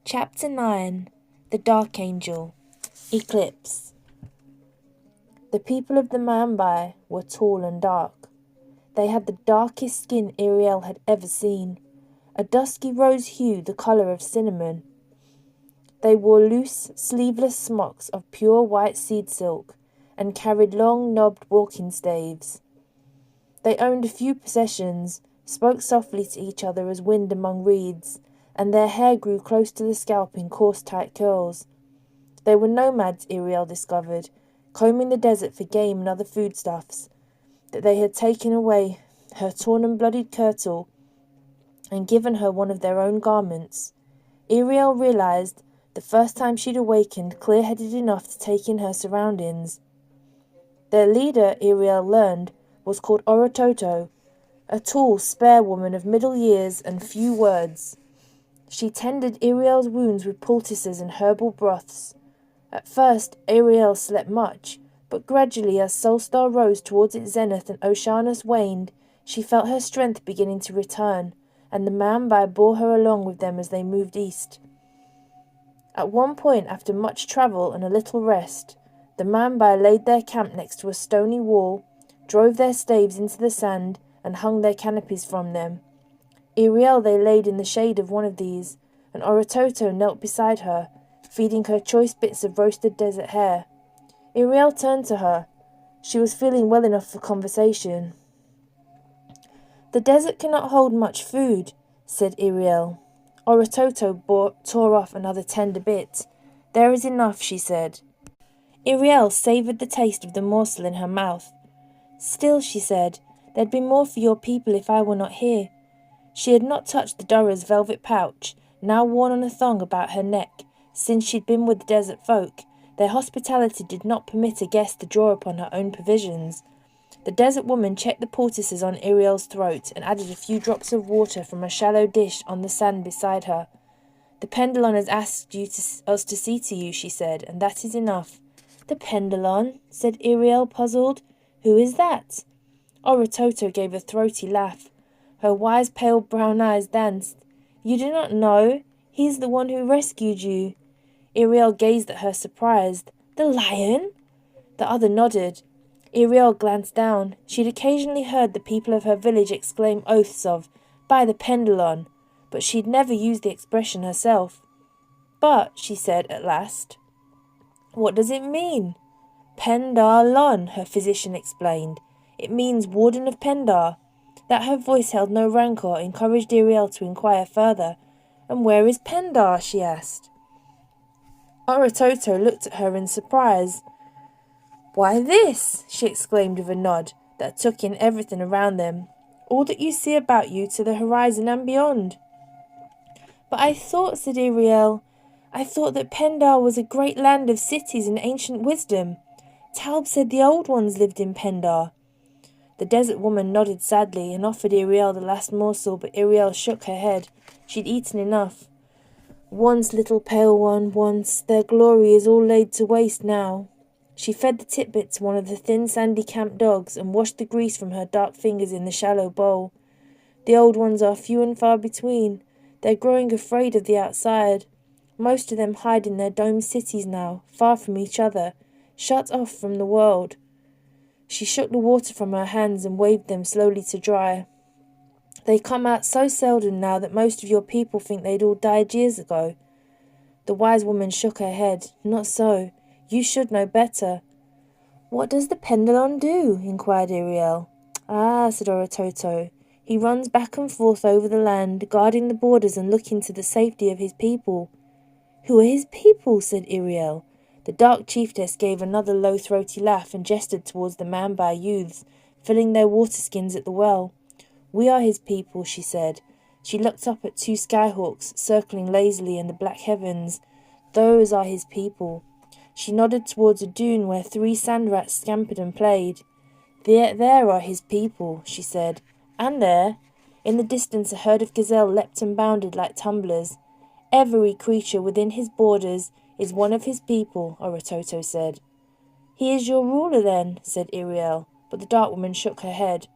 Chapter 9. The Darkangel. Eclipse. The people of the Mambai were tall and dark. They had the darkest skin Ariel had ever seen, a dusky rose hue the colour of cinnamon. They wore loose, sleeveless smocks of pure white seed silk and carried long, knobbed walking staves. They owned a few possessions, spoke softly to each other as wind among reeds, and their hair grew close to the scalp in coarse tight curls. They were nomads, Ariel discovered, combing the desert for game and other foodstuffs, that they had taken away her torn and bloodied kirtle and given her one of their own garments. Ariel realized, the first time she'd awakened, clear-headed enough to take in her surroundings. Their leader, Ariel learned, was called Orototo, a tall, spare woman of middle years and few words. She tended Ariel's wounds with poultices and herbal broths. At first, Ariel slept much, but gradually as Solstar rose towards its zenith and Oceanus waned, she felt her strength beginning to return, and the Mambai bore her along with them as they moved east. At one point, after much travel and a little rest, the Mambai laid their camp next to a stony wall, drove their staves into the sand, and hung their canopies from them. Ariel they laid in the shade of one of these, and Orototo knelt beside her, feeding her choice bits of roasted desert hare. Ariel turned to her. She was feeling well enough for conversation. "The desert cannot hold much food," said Ariel. Orototo tore off another tender bit. "There is enough," she said. Ariel savoured the taste of the morsel in her mouth. "Still," she said, "there'd be more for your people if I were not here." She had not touched the Durra's velvet pouch, now worn on a thong about her neck, since she'd been with the desert folk. Their hospitality did not permit a guest to draw upon her own provisions. The desert woman checked the poultices on Ariel's throat and added a few drops of water from a shallow dish on the sand beside her. "The Pendulon has asked us to see to you," she said, "and that is enough." "The Pendulon?" said Ariel, puzzled. "Who is that?" Orototo gave a throaty laugh. Her wise pale brown eyes danced. "You do not know? He's the one who rescued you." Ariel gazed at her surprised. "The lion?" The other nodded. Ariel glanced down. She'd occasionally heard the people of her village exclaim oaths of, "By the Pendulon," but she'd never used the expression herself. "But," she said at last, "what does it mean?" "Pendar-lon," her physician explained. "It means Warden of Pendar." That her voice held no rancour encouraged Ariel to inquire further. "And where is Pendar?" she asked. Orototo looked at her in surprise. "Why, this!" she exclaimed with a nod that took in everything around them. "All that you see about you to the horizon and beyond." "But I thought," said Ariel, "I thought that Pendar was a great land of cities and ancient wisdom. Taub said the old ones lived in Pendar." The desert woman nodded sadly and offered Ariel the last morsel, but Ariel shook her head. She'd eaten enough. "Once, little pale one, once. Their glory is all laid to waste now." She fed the titbit to one of the thin sandy camp dogs and washed the grease from her dark fingers in the shallow bowl. "The old ones are few and far between. They're growing afraid of the outside. Most of them hide in their domed cities now, far from each other, shut off from the world." She shook the water from her hands and waved them slowly to dry. "They come out so seldom now that most of your people think they'd all died years ago." The wise woman shook her head. "Not so. You should know better." "What does the Pendulon do?" inquired Ariel. "Ah," said Orototo. "He runs back and forth over the land, guarding the borders and looking to the safety of his people." "Who are his people?" said Ariel. The dark chiefess gave another low throaty laugh and gestured towards the Mambai youths, filling their water skins at the well. "We are his people," she said. She looked up at two skyhawks circling lazily in the black heavens. "Those are his people." She nodded towards a dune where 3 sand rats scampered and played. There are his people," she said. "And there." In the distance a herd of gazelle leapt and bounded like tumblers. "Every creature within his borders is one of his people," Orototo said. "He is your ruler then," said Ariel, but the dark woman shook her head.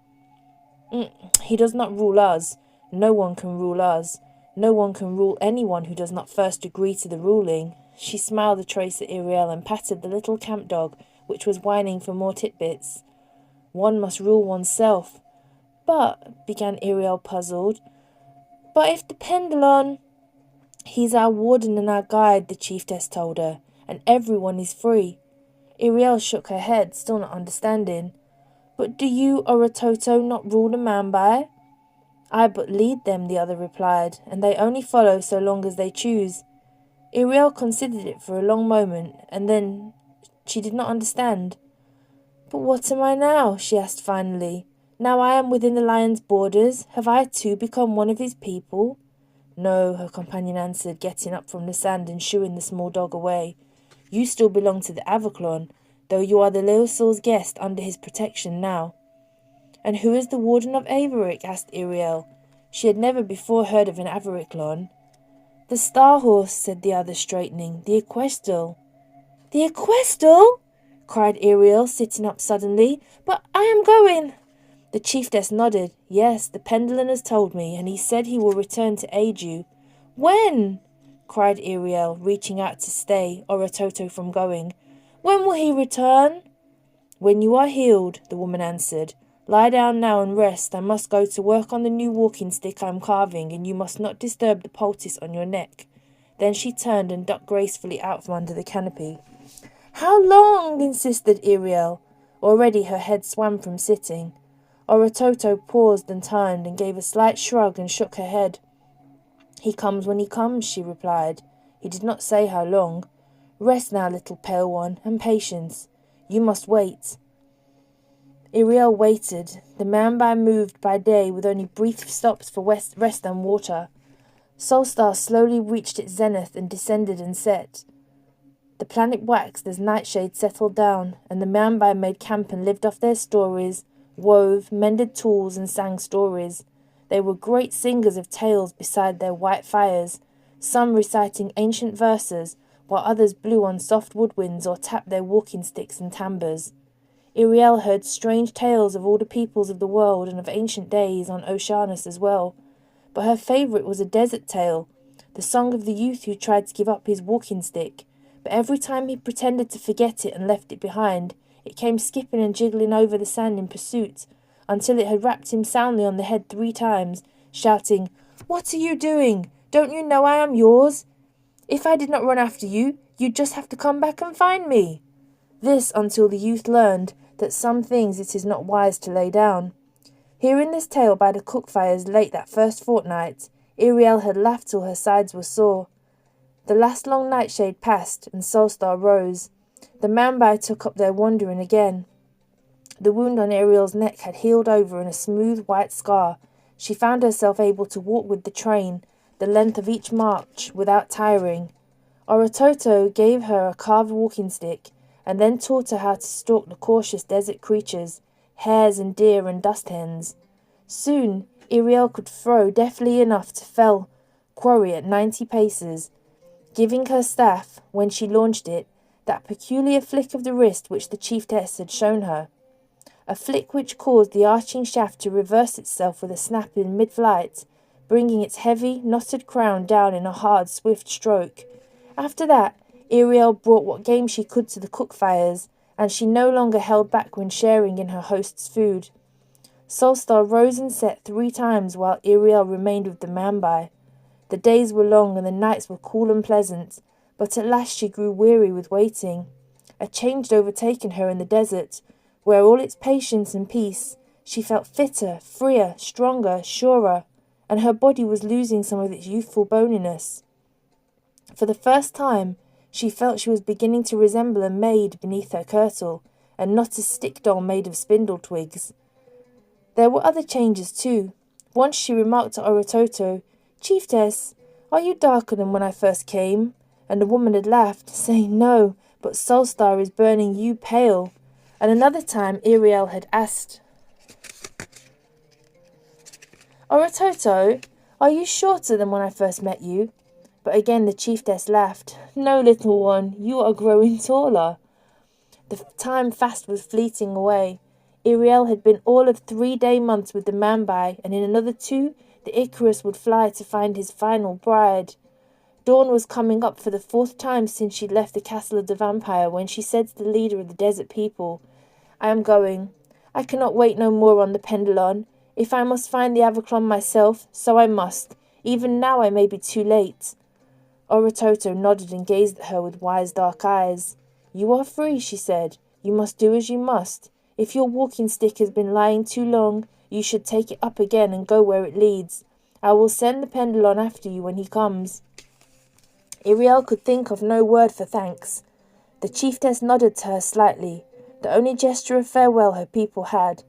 "He does not rule us. No one can rule us. No one can rule anyone who does not first agree to the ruling. She smiled a trace at Ariel and patted the little camp dog, which was whining for more titbits. One must rule oneself. But, began Ariel, puzzled. But if the Pendulon... He's our warden and our guide, the chiefess told her, and everyone is free. Ariel shook her head, still not understanding. But do you, Oratoto, not rule the Mambai? I but lead them, the other replied, and they only follow so long as they choose. Ariel considered it for a long moment, and then she did not understand. But what am I now? She asked finally. Now I am within the lion's borders, have I too become one of his people? No, her companion answered, getting up from the sand and shooing the small dog away. You still belong to the Avaclon, though you are the Leosor's guest under his protection now. And who is the warden of Averick? Asked Ariel. She had never before heard of an Avariclon. The Star Horse, said the other, straightening. The Equestal. The Equestal? Cried Ariel, sitting up suddenly. But I am going. The chiefess nodded. Yes, the Pendulum has told me, and he said he will return to aid you. When? Cried Ariel, reaching out to stay Oratoto from going. When will he return? When you are healed, the woman answered. Lie down now and rest. I must go to work on the new walking stick I am carving, and you must not disturb the poultice on your neck. Then she turned and ducked gracefully out from under the canopy. How long? Insisted Ariel. Already her head swam from sitting. Oratoto paused and turned and gave a slight shrug and shook her head. He comes when he comes, she replied. He did not say how long. Rest now, little pale one, and patience. You must wait. Ariel waited. The Mambai moved by day with only brief stops for rest and water. Solstar slowly reached its zenith and descended and set. The planet waxed as nightshade settled down, and the Mambai made camp and lived off their stories, wove, mended tools, and sang stories. They were great singers of tales beside their white fires, some reciting ancient verses, while others blew on soft woodwinds or tapped their walking sticks and tamburs. Ariel heard strange tales of all the peoples of the world and of ancient days on Oceanus as well, but her favourite was a desert tale, the song of the youth who tried to give up his walking stick, but every time he pretended to forget it and left it behind, it came skipping and jiggling over the sand in pursuit, until it had rapped him soundly on the head 3 times, shouting, What are you doing? Don't you know I am yours? If I did not run after you, you'd just have to come back and find me. This until the youth learned that some things it is not wise to lay down. Hearing this tale by the cook fires late that first fortnight, Ariel had laughed till her sides were sore. The last long nightshade passed, and Solstar rose. The Mambai took up their wandering again. The wound on Ariel's neck had healed over in a smooth white scar. She found herself able to walk with the train, the length of each march, without tiring. Oratoto gave her a carved walking stick, and then taught her how to stalk the cautious desert creatures, hares and deer and dust hens. Soon Ariel could throw deftly enough to fell quarry at 90 paces, giving her staff, when she launched it, that peculiar flick of the wrist which the chiefess had shown her, a flick which caused the arching shaft to reverse itself with a snap in mid-flight, bringing its heavy, knotted crown down in a hard, swift stroke. After that, Ariel brought what game she could to the cook fires, and she no longer held back when sharing in her host's food. Solstar rose and set 3 times while Ariel remained with the Mambai. The days were long and the nights were cool and pleasant, but at last she grew weary with waiting. A change had overtaken her in the desert, where all its patience and peace, she felt fitter, freer, stronger, surer, and her body was losing some of its youthful boniness. For the first time, she felt she was beginning to resemble a maid beneath her kirtle, and not a stick doll made of spindle twigs. There were other changes too. Once she remarked to Oratoto, Chiefess, are you darker than when I first came? And the woman had laughed, saying, No, but Solstar is burning you pale. And another time Ariel had asked, Oratoto, are you shorter than when I first met you? But again the chiefess laughed. No, little one, you are growing taller. The time fast was fleeting away. Ariel had been all of 3 day months with the Mambai, and in another 2, The Icarus would fly to find his final bride. Dawn was coming up for the 4th time since she'd left the castle of the vampire when she said to the leader of the desert people, "I am going. I cannot wait no more on the Pendulon. If I must find the Avaclon myself, so I must. Even now I may be too late." Oratoto nodded and gazed at her with wise dark eyes. "You are free," she said. "You must do as you must. If your walking stick has been lying too long, you should take it up again and go where it leads. I will send the Pendulon after you when he comes." Iriel could think of no word for thanks. The chiefess nodded to her slightly, the only gesture of farewell her people had,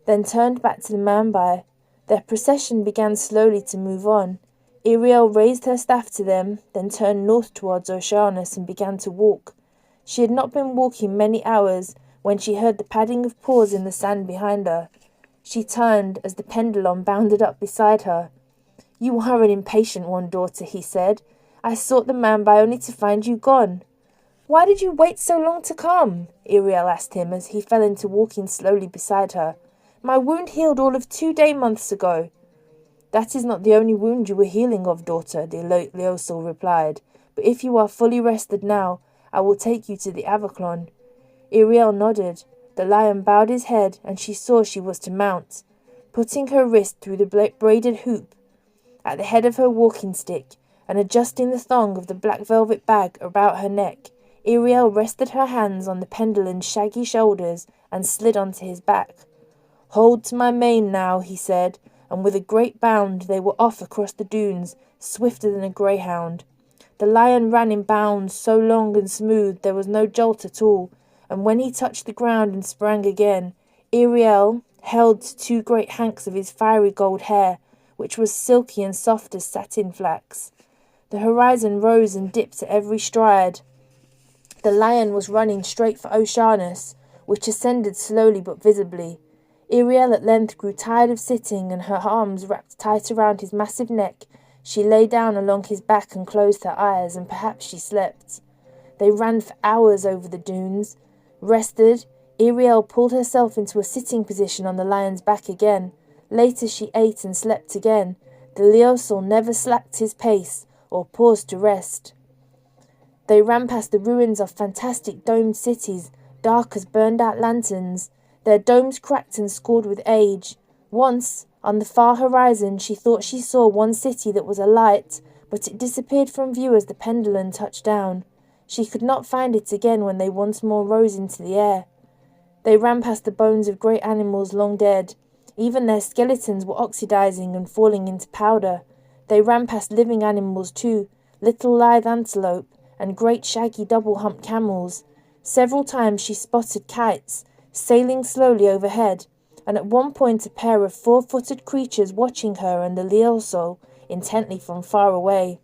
then turned back to the Mambai. Their procession began slowly to move on. Iriel raised her staff to them, then turned north towards Oceanus and began to walk. She had not been walking many hours when she heard the padding of paws in the sand behind her. She turned as the Pendulon bounded up beside her. "You are an impatient one, daughter," he said. "I sought the Mambai only to find you gone." "Why did you wait so long to come?" Iriel asked him as he fell into walking slowly beside her. "My wound healed all of 2 months ago." "That is not the only wound you were healing of, daughter," the Leosul replied. "But if you are fully rested now, I will take you to the Avaclon." Iriel nodded. The lion bowed his head, and she saw she was to mount. Putting her wrist through the braided hoop at the head of her walking stick, and adjusting the thong of the black velvet bag about her neck, Iriel rested her hands on the Pendulon's shaggy shoulders and slid onto his back. "Hold to my mane now," he said, and with a great bound they were off across the dunes, swifter than a greyhound. The lion ran in bounds so long and smooth there was no jolt at all, and when he touched the ground and sprang again, Iriel held to 2 great hanks of his fiery gold hair, which was silky and soft as satin flax. The horizon rose and dipped at every stride. The lion was running straight for Oceanus, which ascended slowly but visibly. Iriel at length grew tired of sitting, and her arms wrapped tight around his massive neck, she lay down along his back and closed her eyes, and perhaps she slept. They ran for hours over the dunes. Rested, Iriel pulled herself into a sitting position on the lion's back again. Later she ate and slept again. The Leosul never slacked his pace or paused to rest. They ran past the ruins of fantastic domed cities, dark as burned-out lanterns, their domes cracked and scored with age. Once, on the far horizon, she thought she saw one city that was alight, but it disappeared from view as the Pendulon touched down. She could not find it again when they once more rose into the air. They ran past the bones of great animals long dead. Even their skeletons were oxidizing and falling into powder. They ran past living animals too, little lithe antelope, and great shaggy double-humped camels. Several times she spotted kites, sailing slowly overhead, and at one point a pair of 4-footed creatures watching her and the Leosul intently from far away.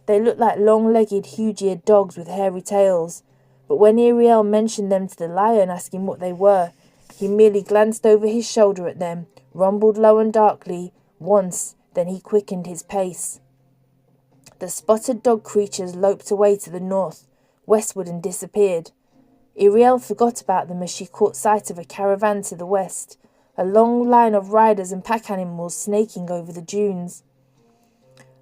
They looked like long-legged, huge-eared dogs with hairy tails, but when Iriel mentioned them to the lion, asking what they were, he merely glanced over his shoulder at them, rumbled low and darkly once, then he quickened his pace. The spotted dog creatures loped away to the north, westward, and disappeared. Iriel forgot about them as she caught sight of a caravan to the west, a long line of riders and pack animals snaking over the dunes.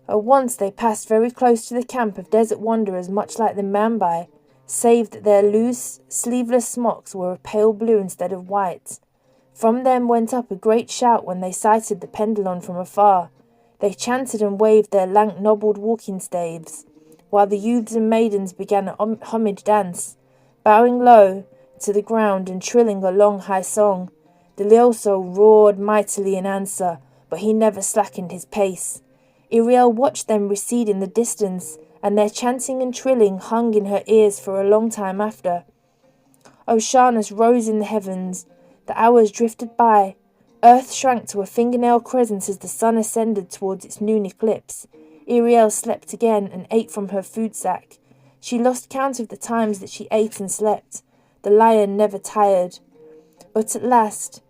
At once they passed very close to the camp of desert wanderers much like the Mambai, save that their loose, sleeveless smocks were of pale blue instead of white. From them went up a great shout when they sighted the Pendulon from afar. They chanted and waved their lank, knobbled walking staves, while the youths and maidens began a homage dance, bowing low to the ground and trilling a long high song. The Leosul roared mightily in answer, but he never slackened his pace. Iriel watched them recede in the distance, and their chanting and trilling hung in her ears for a long time after. Oceanus rose in the heavens. The hours drifted by. Earth shrank to a fingernail crescent as the sun ascended towards its noon eclipse. Iriel slept again and ate from her food sack. She lost count of the times that she ate and slept. The lion never tired. But at last,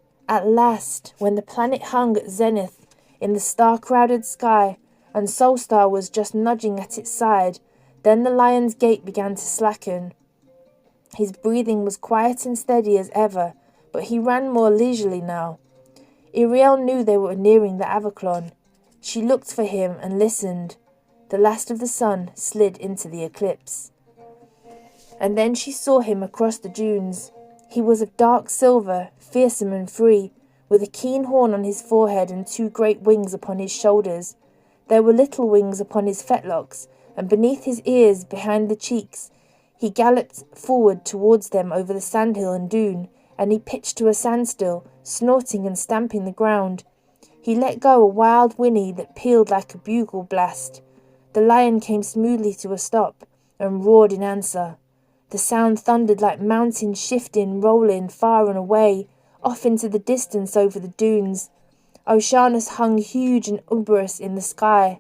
when the planet hung at zenith in the star-crowded sky, and Solstar was just nudging at its side, then the lion's gait began to slacken. His breathing was quiet and steady as ever, but he ran more leisurely now. Iriel knew they were nearing the Avaclon. She looked for him and listened. The last of the sun slid into the eclipse. And then she saw him across the dunes. He was of dark silver, fearsome and free, with a keen horn on his forehead and 2 great wings upon his shoulders. There were little wings upon his fetlocks, and beneath his ears, behind the cheeks. He galloped forward towards them over the sandhill and dune, and he pitched to a standstill, snorting and stamping the ground. He let go a wild whinny that pealed like a bugle blast. The lion came smoothly to a stop, and roared in answer. The sound thundered like mountains shifting, rolling far and away, off into the distance over the dunes. Oceanus hung huge and umbrous in the sky.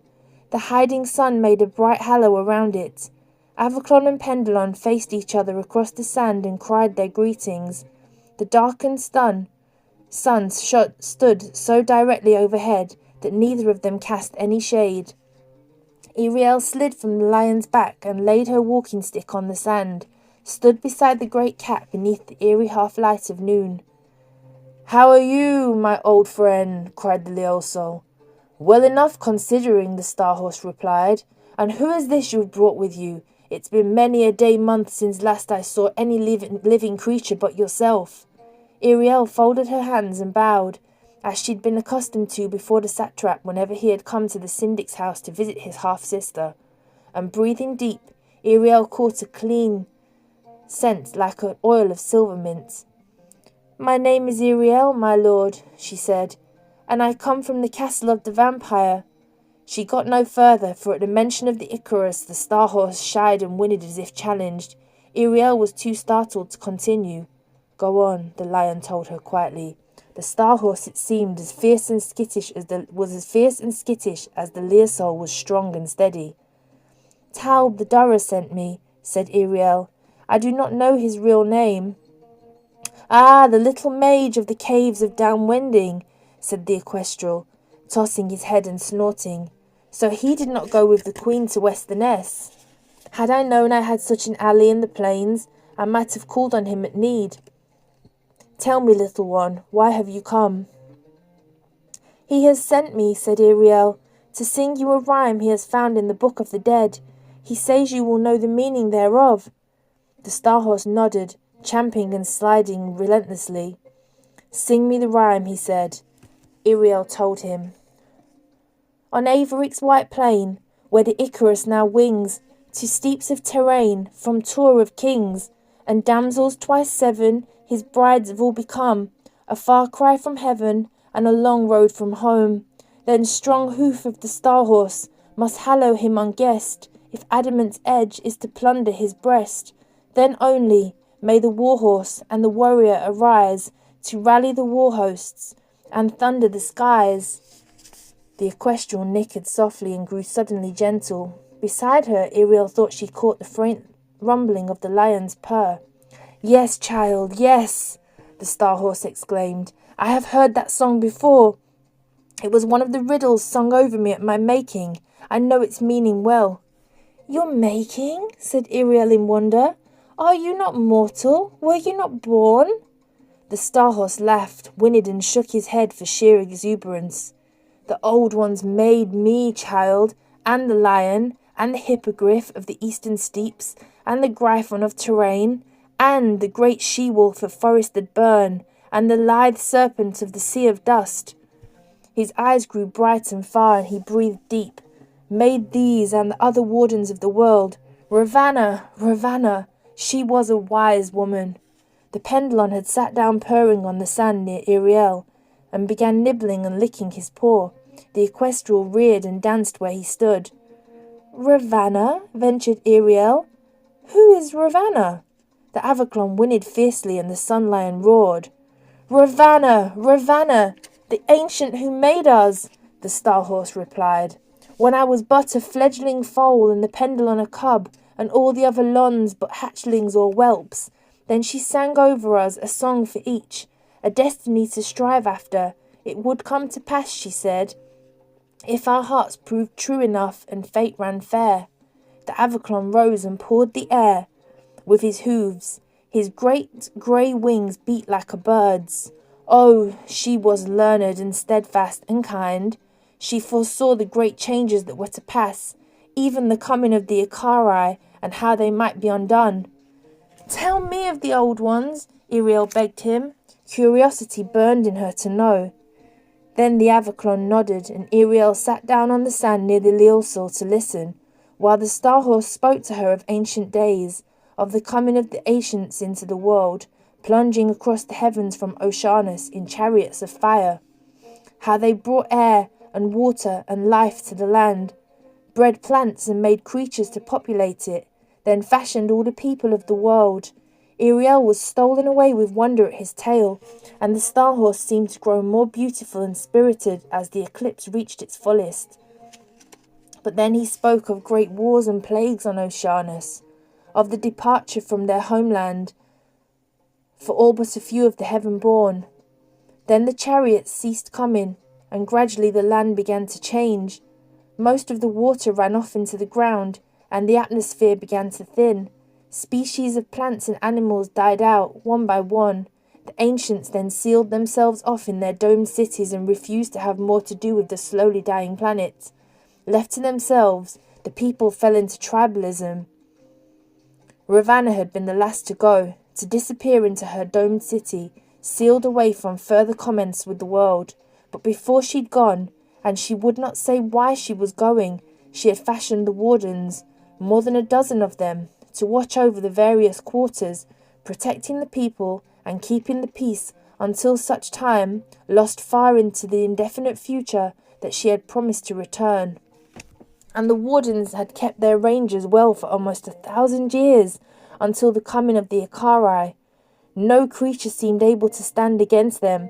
The hiding sun made a bright halo around it. Avaclon and Pendulon faced each other across the sand and cried their greetings. The darkened sun stood so directly overhead that neither of them cast any shade. Iriel slid from the lion's back and laid her walking stick on the sand, stood beside the great cat beneath the eerie half-light of noon. "How are you, my old friend?" cried the Leoso. "Well enough, considering," the Star-Horse replied. "And who is this you've brought with you? It's been many a day-month since last I saw any living creature but yourself." Iriel folded her hands and bowed, as she'd been accustomed to before the satrap whenever he had come to the syndic's house to visit his half-sister. And breathing deep, Iriel caught a clean scent like an oil of silver mint. "My name is Iriel, my lord," she said, "and I come from the castle of the vampire." She got no further, for at the mention of the Icarus the Star-Horse shied and whinnied as if challenged. Iriel was too startled to continue. "Go on," the lion told her quietly. The Star-Horse, it seemed, was as fierce and skittish as the Leosol was strong and steady. "Taub the Durrer sent me," said Iriel. "I do not know his real name." "Ah, the little mage of the caves of Downwending," said the Equestrial, tossing his head and snorting. "So he did not go with the Queen to Westerness. Had I known I had such an ally in the plains, I might have called on him at need. Tell me, little one, why have you come?" "He has sent me," said Iriel, "to sing you a rhyme he has found in the Book of the Dead. He says you will know the meaning thereof." The Star-Horse nodded, champing and sliding relentlessly. "Sing me the rhyme," he said. Iriel told him. "On Averic's white plain, where the Icarus now wings, to steeps of terrain, from tour of kings, and damsels twice 7, his brides have all become, a far cry from heaven, and a long road from home. Then strong hoof of the Star-Horse must hallow him unguessed, if adamant's edge is to plunder his breast. Then only may the war-horse and the warrior arise, to rally the war-hosts, and thunder the skies." The Equestrial nickered softly and grew suddenly gentle. Beside her, Iriel thought she caught the faint rumbling of the lion's purr. "Yes, child, yes," the Star-Horse exclaimed. "I have heard that song before. It was one of the riddles sung over me at my making. I know its meaning well." "Your making?" said Iriel in wonder. "Are you not mortal? Were you not born?" The Star-Horse laughed, whinnied and shook his head for sheer exuberance. "The old ones made me, child, and the lion, and the hippogriff of the eastern steeps, and the griffon of terrain, and the great she-wolf of forested burn, and the lithe serpent of the sea of dust." His eyes grew bright and far, and he breathed deep. "Made these and the other wardens of the world. Ravanna, Ravanna, she was a wise woman." The Pendulon had sat down purring on the sand near Iriel, and began nibbling and licking his paw. The Equestrial reared and danced where he stood. "Ravanna?" ventured Iriel. "Who is Ravanna?" The Avaclon whinnied fiercely, and the Sun Lion roared. "Ravanna! Ravanna! The ancient who made us!" the Star-Horse replied. "When I was but a fledgling foal, and the Pendulon a cub, and all the other lons but hatchlings or whelps, then she sang over us a song for each, a destiny to strive after. It would come to pass, she said, if our hearts proved true enough and fate ran fair." The Avaclon rose and pawed the air with his hooves. His great grey wings beat like a bird's. Oh, she was learned and steadfast and kind. She foresaw the great changes that were to pass, even the coming of the Ikari and how they might be undone. "Tell me of the old ones," Iriel begged him. Curiosity burned in her to know. Then the Avaclon nodded, and Iriel sat down on the sand near the Leelsil to listen, while the Star Horse spoke to her of ancient days, of the coming of the ancients into the world, plunging across the heavens from Oceanus in chariots of fire. How they brought air and water and life to the land, bred plants and made creatures to populate it, then fashioned all the people of the world. Iriel was stolen away with wonder at his tale, and the Star Horse seemed to grow more beautiful and spirited as the eclipse reached its fullest. But then he spoke of great wars and plagues on Oceanus, of the departure from their homeland for all but a few of the heaven-born. Then the chariots ceased coming, and gradually the land began to change. Most of the water ran off into the ground, and the atmosphere began to thin. Species of plants and animals died out, one by one. The ancients then sealed themselves off in their domed cities and refused to have more to do with the slowly dying planet. Left to themselves, the people fell into tribalism. Ravanna had been the last to go, to disappear into her domed city, sealed away from further comments with the world. But before she'd gone, and she would not say why she was going, she had fashioned the wardens, more than a dozen of them, to watch over the various quarters, protecting the people and keeping the peace until such time, lost far into the indefinite future, that she had promised to return. And the wardens had kept their rangers well for almost 1,000 years, until the coming of the Ikari. No creature seemed able to stand against them.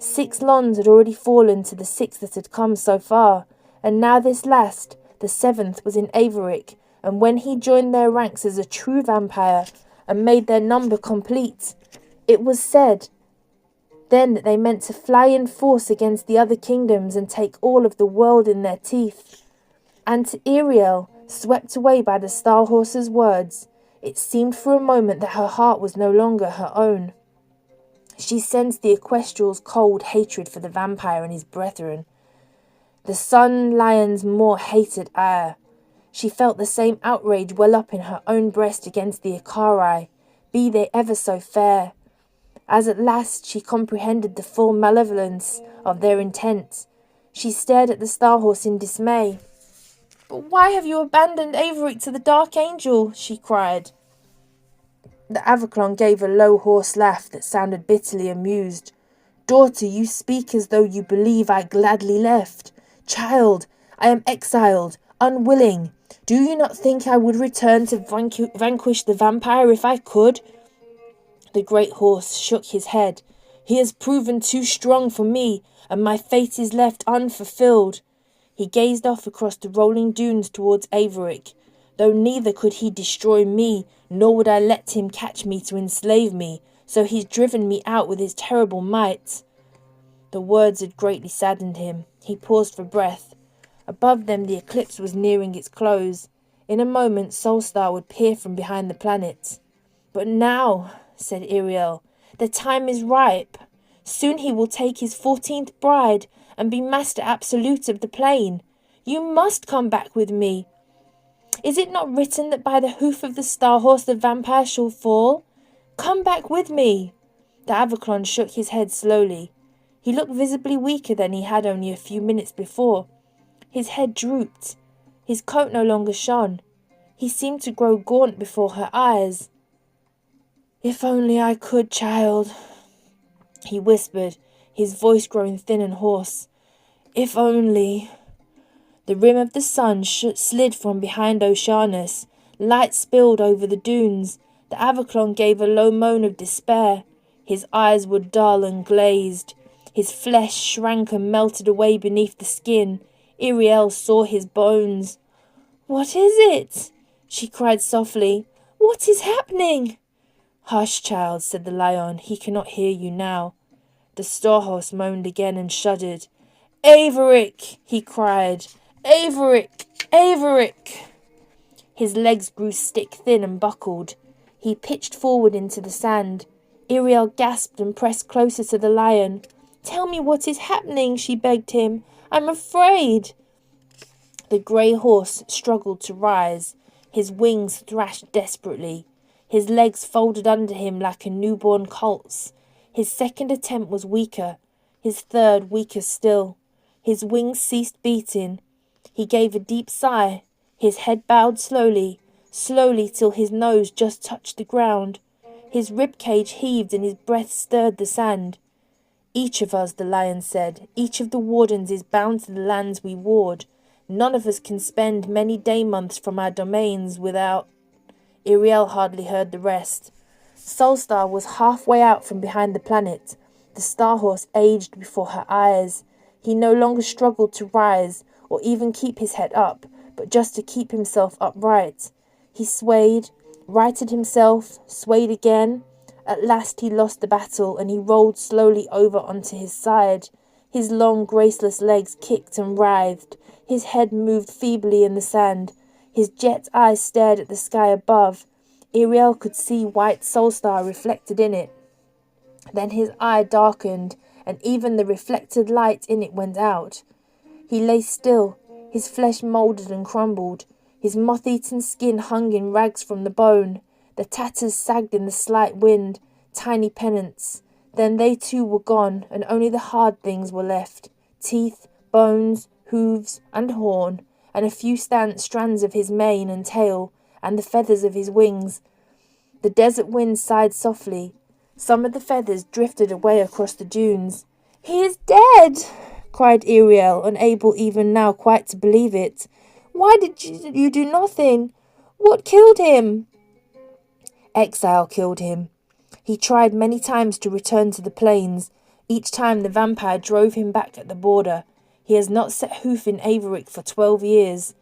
6 Lons had already fallen to the 6 that had come so far, and now this last, the 7th, was in Averick, and when he joined their ranks as a true vampire and made their number complete, it was said then that they meant to fly in force against the other kingdoms and take all of the world in their teeth. And to Iriel, swept away by the Star Horse's words, it seemed for a moment that her heart was no longer her own. She sensed the Equestrial's cold hatred for the vampire and his brethren. The Sun Lion's more hated ire. She felt the same outrage well up in her own breast against the Ikari, be they ever so fair. As at last she comprehended the full malevolence of their intent, she stared at the Star Horse in dismay. "But why have you abandoned Averick to the Darkangel?" she cried. The Avaclon gave a low, hoarse laugh that sounded bitterly amused. "Daughter, you speak as though you believe I gladly left. Child, I am exiled, unwilling. Do you not think I would return to vanquish the vampire if I could?" The great horse shook his head. "He has proven too strong for me, and my fate is left unfulfilled." He gazed off across the rolling dunes towards Averick. "Though neither could he destroy me, nor would I let him catch me to enslave me, so he's driven me out with his terrible might." The words had greatly saddened him. He paused for breath. Above them the eclipse was nearing its close. In a moment Solstar would peer from behind the planet. "But now," said Iriel, "the time is ripe. Soon he will take his 14th bride and be master absolute of the plain. You must come back with me. Is it not written that by the hoof of the Star Horse the vampire shall fall? Come back with me." The Avaclon shook his head slowly. He looked visibly weaker than he had only a few minutes before. His head drooped. His coat no longer shone. He seemed to grow gaunt before her eyes. "If only I could, child," he whispered, his voice growing thin and hoarse. "If only." The rim of the sun slid from behind Oceanus. Light spilled over the dunes. The Avaclon gave a low moan of despair. His eyes were dull and glazed. His flesh shrank and melted away beneath the skin. Iriel saw his bones. "What is it?" she cried softly. "What is happening?" "Hush, child," said the lion. "He cannot hear you now." The Star Horse moaned again and shuddered. "Averick!" he cried. "Averick! Averick!" His legs grew stick-thin and buckled. He pitched forward into the sand. Iriel gasped and pressed closer to the lion. "Tell me what is happening," she begged him. I'm afraid." The grey horse struggled to rise. His wings thrashed desperately. His legs folded under him like a newborn colt's. His second attempt was weaker. His third weaker still. His wings ceased beating. He gave a deep sigh. His head bowed slowly, slowly till his nose just touched the ground. His rib-cage heaved and his breath stirred the sand. "Each of us," the lion said, "each of the wardens is bound to the lands we ward. None of us can spend many day-months from our domains without—" Iriel hardly heard the rest. Solstar was halfway out from behind the planet. The Starhorse aged before her eyes. He no longer struggled to rise, or even keep his head up, but just to keep himself upright. He swayed, righted himself, swayed again. At last he lost the battle, and he rolled slowly over onto his side. His long, graceless legs kicked and writhed. His head moved feebly in the sand. His jet eyes stared at the sky above. Iriel could see white Solstar reflected in it. Then his eye darkened, and even the reflected light in it went out. He lay still. His flesh moulded and crumbled. His moth-eaten skin hung in rags from the bone. The tatters sagged in the slight wind, tiny pennants. Then they too were gone, and only the hard things were left. Teeth, bones, hooves, and horn, and a few strands of his mane and tail, and the feathers of his wings. The desert wind sighed softly. Some of the feathers drifted away across the dunes. "He is dead!" cried Iriel, unable even now quite to believe it. "Why did you do nothing? What killed him?" "Exile killed him. He tried many times to return to the plains. Each time the vampire drove him back at the border. He has not set hoof in Averick for 12 years.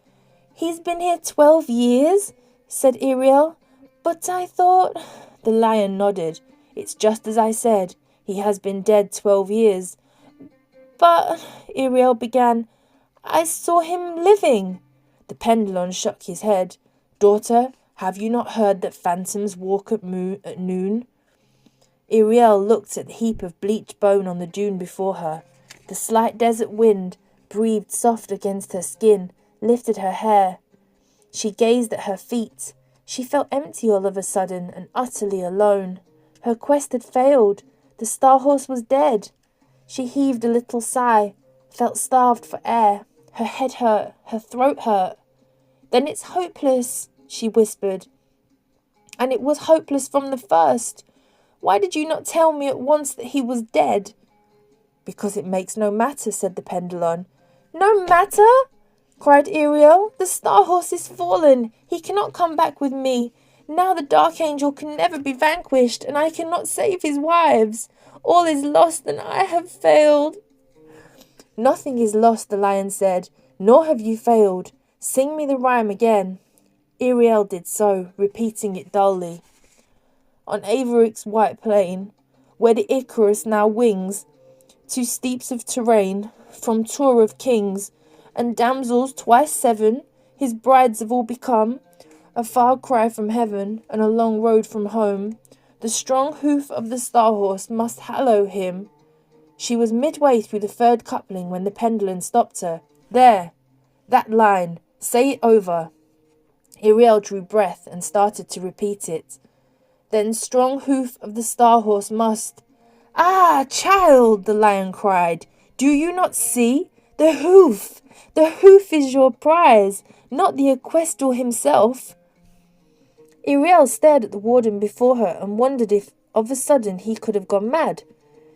"He's been here 12 years?" said Iriel. "But I thought—" The lion nodded. "It's just as I said. He has been dead 12 years. "But," Iriel began, "I saw him living." The pendulum shook his head. "Daughter, have you not heard that phantoms walk at noon?" Iriel looked at the heap of bleached bone on the dune before her. The slight desert wind breathed soft against her skin, lifted her hair. She gazed at her feet. She felt empty all of a sudden and utterly alone. Her quest had failed. The Starhorse was dead. She heaved a little sigh, felt starved for air. Her head hurt, her throat hurt. "Then it's hopeless," she whispered. "And it was hopeless from the first. Why did you not tell me at once that he was dead?" "Because it makes no matter," said the pendulum. "No matter?" cried Iriel. "The Starhorse is fallen. He cannot come back with me. Now the Darkangel can never be vanquished, and I cannot save his wives. All is lost, and I have failed." "Nothing is lost," the lion said, "nor have you failed. Sing me the rhyme again." Iriel did so, repeating it dully. "On Averick's white plain, where the Icarus now wings, two steeps of terrain, from tour of kings, and damsels twice 7, his brides have all become, a far cry from heaven, and a long road from home. The strong hoof of the Starhorse must hallow him." She was midway through the third coupling when the pendulum stopped her. "There! That line. Say it over." Iriel drew breath and started to repeat it. "Then strong hoof of the Starhorse must—" "Ah, child!" the lion cried. "Do you not see? The hoof! The hoof is your prize, not the equestrian himself." Iriel stared at the warden before her and wondered if, of a sudden, he could have gone mad.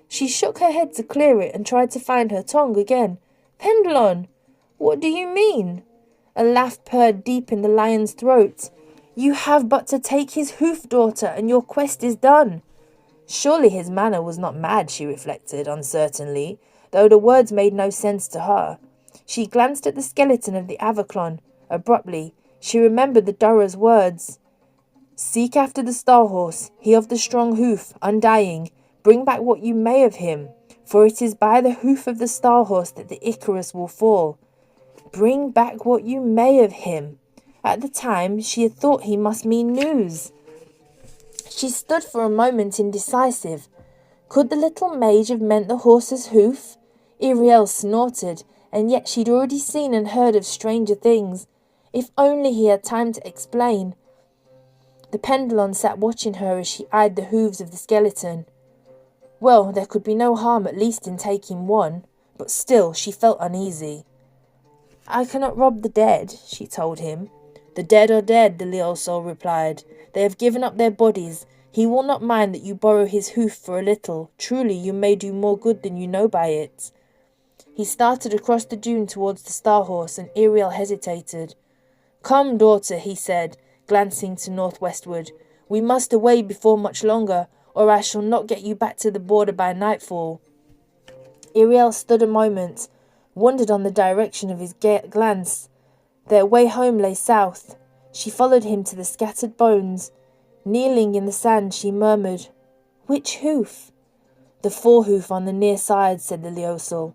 She shook her head to clear it and tried to find her tongue again. "Pendulum, what do you mean?" A laugh purred deep in the lion's throat. "You have but to take his hoof, daughter, and your quest is done." Surely his manner was not mad, she reflected uncertainly, though the words made no sense to her. She glanced at the skeleton of the Avaclon. Abruptly, she remembered the Durra's words. "Seek after the Starhorse, he of the strong hoof, undying. Bring back what you may of him, for it is by the hoof of the Starhorse that the Icarus will fall." Bring back what you may of him. At the time, she had thought he must mean news. She stood for a moment indecisive. Could the little mage have meant the horse's hoof? Iriel snorted. and yet she'd already seen and heard of stranger things. If only he had time to explain. The pendulum sat watching her as she eyed the hooves of the skeleton. Well, there could be no harm at least in taking one, but still she felt uneasy. I cannot rob the dead, she told him. The dead are dead, the Leo soul replied. They have given up their bodies. He will not mind that you borrow his hoof for a little. Truly, you may do more good than you know by it. He started across the dune towards the Star Horse, and Iriel hesitated. Come, daughter, he said, glancing to northwestward. We must away before much longer, or I shall not get you back to the border by nightfall. Iriel stood a moment, wondered on the direction of his glance. Their way home lay south. She followed him to the scattered bones. Kneeling in the sand, she murmured, Which hoof? The forehoof on the near side, said the Leosul.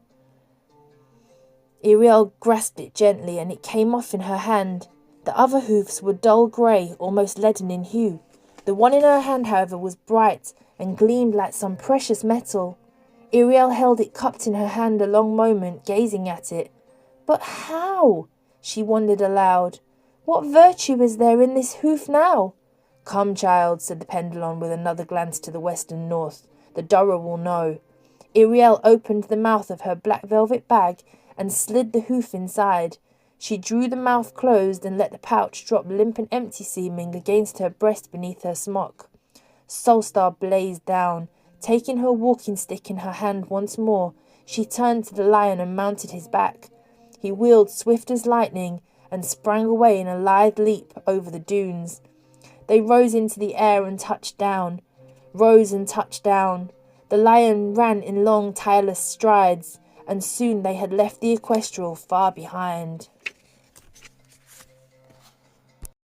Iriel grasped it gently, and it came off in her hand. The other hoofs were dull grey, almost leaden in hue. The one in her hand, however, was bright and gleamed like some precious metal. Iriel held it cupped in her hand a long moment, gazing at it. But how? She wondered aloud. What virtue is there in this hoof now? Come, child, said the pendulum with another glance to the west and north. The Durra will know. Iriel opened the mouth of her black velvet bag and slid the hoof inside. She drew the mouth closed and let the pouch drop limp and empty seeming against her breast beneath her smock. Solstar blazed down. Taking her walking stick in her hand once more, she turned to the lion and mounted his back. He wheeled swift as lightning and sprang away in a lithe leap over the dunes. They rose into the air and touched down. Rose and touched down. The lion ran in long, tireless strides, and soon they had left the equestrial far behind.